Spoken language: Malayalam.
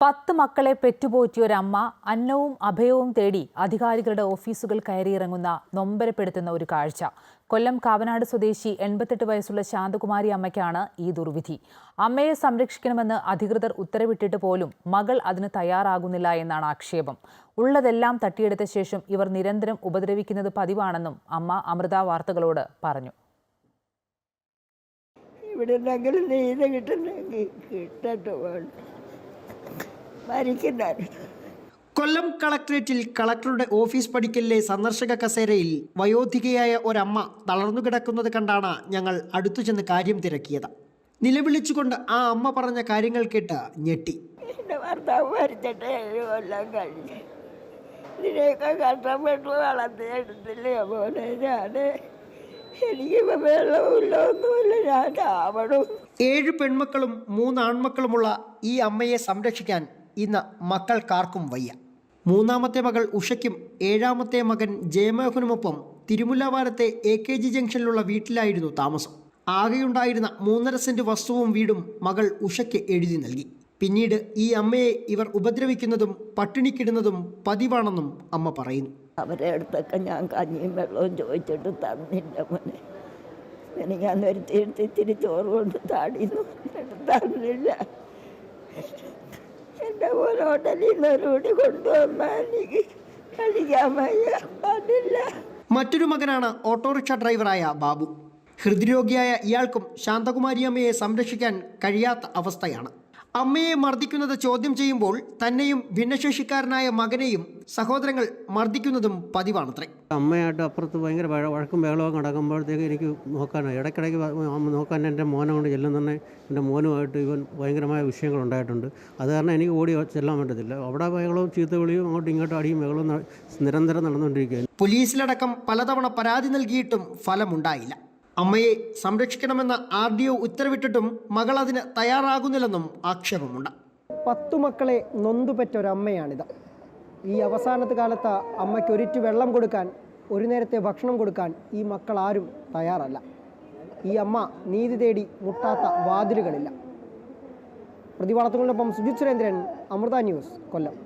10 മക്കളെ പെറ്റുപോറ്റിയൊരമ്മ അന്നവും അഭയവും തേടി അധികാരികളുടെ ഓഫീസുകൾ കയറിയിറങ്ങുന്ന നൊമ്പരപ്പെടുത്തുന്ന ഒരു കാഴ്ച. കൊല്ലം കാവനാട് സ്വദേശി 88 വയസ്സുള്ള ശാന്തകുമാരി അമ്മയ്ക്കാണ് ഈ ദുർവിധി. അമ്മയെ സംരക്ഷിക്കണമെന്ന് അധികൃതർ ഉത്തരവിട്ടിട്ട് പോലും മകൾ അതിന് തയ്യാറാകുന്നില്ല എന്നാണ് ആക്ഷേപം. ഉള്ളതെല്ലാം തട്ടിയെടുത്ത ശേഷം ഇവർ നിരന്തരം ഉപദ്രവിക്കുന്നത് പതിവാണെന്നും അമ്മ അമൃത വാർത്തകളോട് പറഞ്ഞു. കൊല്ലം കളക്ടറേറ്റിൽ കളക്ടറുടെ ഓഫീസ് പടിക്കലിലെ സന്ദർശക കസേരയിൽ വയോധികയായ ഒരമ്മ തളർന്നുകിടക്കുന്നത് കണ്ടാണ് ഞങ്ങൾ അടുത്തു ചെന്ന് കാര്യം തിരക്കിയത്. നിലവിളിച്ചുകൊണ്ട് ആ അമ്മ പറഞ്ഞ കാര്യങ്ങൾ കേട്ട് ഞെട്ടി. എൻ്റെ ഭർത്താവ് മരിച്ചിട്ട് 7 കൊല്ലം കഴിഞ്ഞു. ഇതിനെയൊക്കെ കഷ്ടപ്പെട്ട് വളർത്തിയെടുത്തില്ലേ പോലെ എനിക്ക് വെള്ളമില്ല, ഒന്നുമില്ല, ഞാൻ ചാവണം. 7 പെൺമക്കളും 3 ആൺമക്കളുമുള്ള ഈ അമ്മയെ സംരക്ഷിക്കാൻ ഇന്ന് മക്കൾക്കാർക്കും വയ്യ. 3ാമത്തെ മകൾ ഉഷയ്ക്കും 7ാമത്തെ മകൻ ജയമോഹനുമൊപ്പം തിരുമുല്ലവാരത്തെ AKG ജംഗ്ഷനിലുള്ള വീട്ടിലായിരുന്നു താമസം. ആകെയുണ്ടായിരുന്ന 3.5 സെന്റ് വസ്തുവും വീടും മകൾ ഉഷയ്ക്ക് എഴുതി നൽകി. പിന്നീട് ഈ അമ്മയെ ഇവർ ഉപദ്രവിക്കുന്നതും പട്ടിണിക്കിടുന്നതും പതിവാണെന്നും അമ്മ പറയുന്നു. അവരെ അടുത്തൊക്കെ ഞാൻ കഞ്ഞിയും വെള്ളവും ചോദിച്ചിട്ട് തന്നില്ല മോനെ. എനിക്ക് അന്നൊരു ഇത്തിരി ചോറ് കൊണ്ട് താടിന്നു തന്നില്ല. എൻ്റെ പോലെ ഹോട്ടലിൽ നിന്ന് ഒരു കൂടി കൊണ്ടുവന്നാൽ എനിക്ക് കഴിക്കാൻ വയ്യ, അതില്ല. മറ്റൊരു മകനാണ് ഓട്ടോറിക്ഷ ഡ്രൈവറായ ബാബു. ഹൃദ്രോഗിയായ ഇയാൾക്കും ശാന്തകുമാരി അമ്മയെ സംരക്ഷിക്കാൻ കഴിയാത്ത അവസ്ഥയാണ്. അമ്മയെ മർദ്ദിക്കുന്നത് ചോദ്യം ചെയ്യുമ്പോൾ തന്നെയും ഭിന്നശേഷിക്കാരനായ മകനെയും സഹോദരങ്ങൾ മർദ്ദിക്കുന്നതും പതിവാണത്രേ. അമ്മയായിട്ട് അപ്പുറത്ത് ഭയങ്കര വഴക്കും ബഹളവും നടക്കുമ്പോഴത്തേക്ക് എനിക്ക് ഇടയ്ക്കിടയ്ക്ക് നോക്കാൻ എൻ്റെ മോനെ കൊണ്ട് ചെല്ലുന്ന എൻ്റെ മോനുമായിട്ട് ഇവൻ ഭയങ്കരമായ വിഷയങ്ങളുണ്ടായിട്ടുണ്ട്. അത് കാരണം എനിക്ക് ഓടി ചെല്ലാൻ പറ്റത്തില്ല. അവിടെ ബഹളവും ചീത്തവിളിയും അങ്ങോട്ടും ഇങ്ങോട്ടും അടിയും ബഹളവും നിരന്തരം നടന്നുകൊണ്ടിരിക്കുകയാണ്. പോലീസിലടക്കം പലതവണ പരാതി നൽകിയിട്ടും ഫലമുണ്ടായില്ല. അമ്മയെ സംരക്ഷിക്കണമെന്ന RDO ഉത്തരവിട്ടിട്ടും മകൾ അതിന് തയ്യാറാകുന്നില്ലെന്നും ആക്ഷേപമുണ്ട്. 10 മക്കളെ നൊന്തുപെറ്റ ഒരമ്മയാണിത്. ഈ അവസാനത്തെ കാലത്ത് അമ്മയ്ക്ക് ഒരിറ്റു വെള്ളം കൊടുക്കാൻ, ഒരു നേരത്തെ ഭക്ഷണം കൊടുക്കാൻ ഈ മക്കൾ ആരും തയ്യാറല്ല. ഈ അമ്മ നീതി തേടി മുട്ടാത്ത വാതിലുകളില്ല. പ്രതിവാർത്തകളോടൊപ്പം സുജിത് സുരേന്ദ്രൻ, അമൃത ന്യൂസ്, കൊല്ലം.